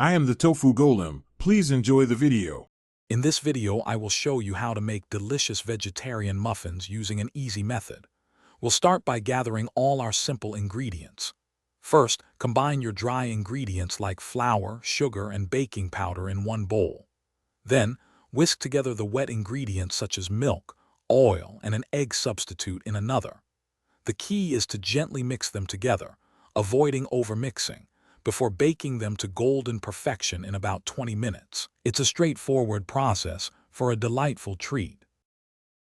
I am the Tofu Golem. Please enjoy the video. In this video, I will show you how to make delicious vegetarian muffins using an easy method. We'll start by gathering all our simple ingredients. First, combine your dry ingredients like flour, sugar, and baking powder in one bowl. Then, whisk together the wet ingredients such as milk, oil, and an egg substitute in another. The key is to gently mix them together, avoiding overmixing, before baking them to golden perfection in about 20 minutes. It's a straightforward process for a delightful treat.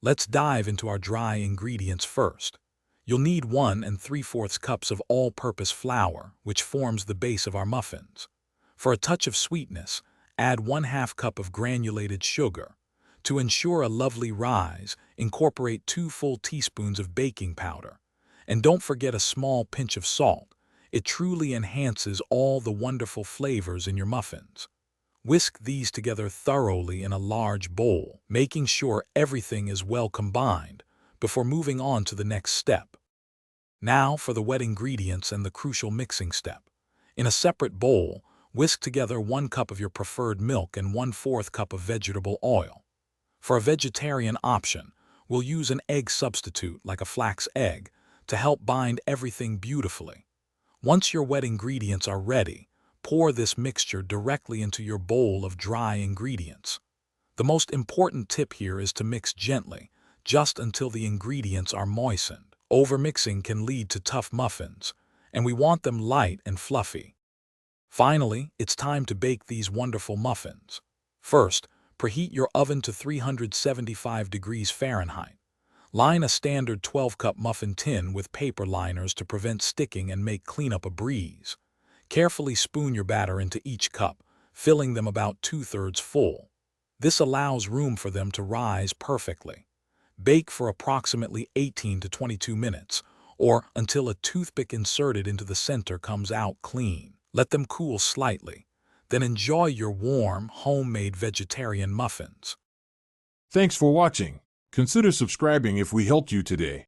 Let's dive into our dry ingredients first. You'll need 1 3/4 cups of all-purpose flour, which forms the base of our muffins. For a touch of sweetness, add 1/2 cup of granulated sugar. To ensure a lovely rise, incorporate 2 full teaspoons of baking powder. And don't forget a small pinch of salt. It truly enhances all the wonderful flavors in your muffins. Whisk these together thoroughly in a large bowl, making sure everything is well combined before moving on to the next step. Now for the wet ingredients and the crucial mixing step. In a separate bowl, whisk together 1 cup of your preferred milk and 1/4 cup of vegetable oil. For a vegetarian option, we'll use an egg substitute like a flax egg to help bind everything beautifully. Once your wet ingredients are ready, pour this mixture directly into your bowl of dry ingredients. The most important tip here is to mix gently, just until the ingredients are moistened. Overmixing can lead to tough muffins, and we want them light and fluffy. Finally, it's time to bake these wonderful muffins. First, preheat your oven to 375 degrees Fahrenheit. Line a standard 12-cup muffin tin with paper liners to prevent sticking and make cleanup a breeze. Carefully spoon your batter into each cup, filling them about 2/3 full. This allows room for them to rise perfectly. Bake for approximately 18 to 22 minutes, or until a toothpick inserted into the center comes out clean. Let them cool slightly. Then enjoy your warm, homemade vegetarian muffins. Thanks for watching. Consider subscribing if we helped you today.